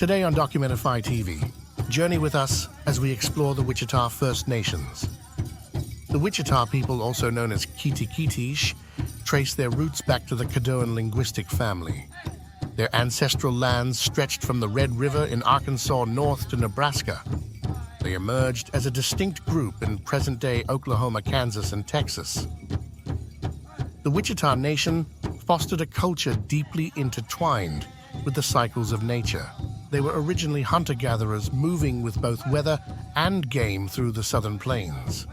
Today on Documentify TV, journey with us as we explore the Wichita First Nations. The Wichita people, also known as Kitikiti'sh, trace their roots back to the Caddoan linguistic family. Their ancestral lands stretched from the Red River in Arkansas north to Nebraska. They emerged as a distinct group in present-day Oklahoma, Kansas, and Texas. The Wichita Nation fostered a culture deeply intertwined with the cycles of nature. They were originally hunter-gatherers moving with both weather and game through the southern plains.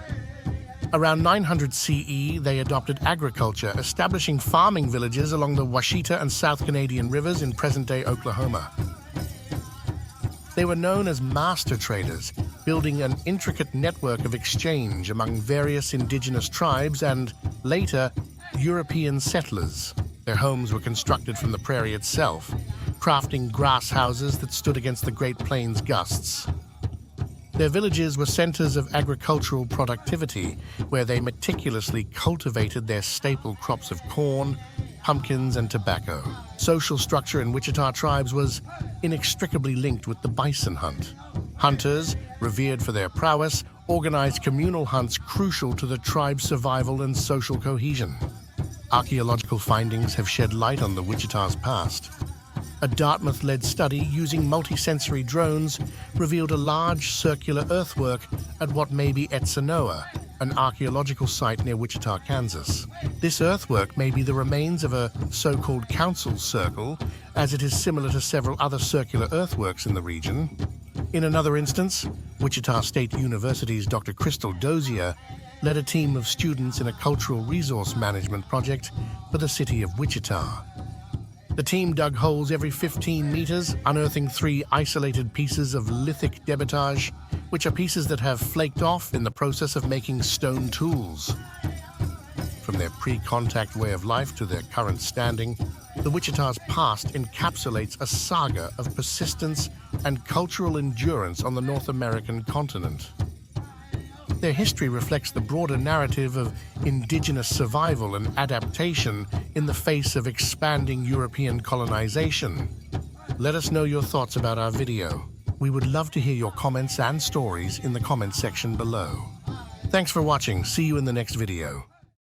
Around 900 CE, they adopted agriculture, establishing farming villages along the Wichita and South Canadian rivers in present-day Oklahoma. They were known as master traders, building an intricate network of exchange among various indigenous tribes and, later, European settlers. Their homes were constructed from the prairie itself, crafting grass houses that stood against the Great Plains gusts. Their villages were centers of agricultural productivity, where they meticulously cultivated their staple crops of corn, pumpkins, and tobacco. Social structure in Wichita tribes was inextricably linked with the bison hunt. Hunters, revered for their prowess, organized communal hunts crucial to the tribe's survival and social cohesion. Archaeological findings have shed light on the Wichita's past. A Dartmouth-led study using multisensory drones revealed a large circular earthwork at what may be Etzanoa, an archaeological site near Wichita, Kansas. This earthwork may be the remains of a so-called council circle, as it is similar to several other circular earthworks in the region. In another instance, Wichita State University's Dr. Crystal Dozier led a team of students in a cultural resource management project for the city of Wichita. The team dug holes every 15 meters, unearthing 3 isolated pieces of lithic debitage, which are pieces that have flaked off in the process of making stone tools. From their pre-contact way of life to their current standing, the Wichita's past encapsulates a saga of persistence and cultural endurance on the North American continent. Their history reflects the broader narrative of indigenous survival and adaptation in the face of expanding European colonization. Let us know your thoughts about our video. We would love to hear your comments and stories in the comments section below. Thanks for watching. See you in the next video.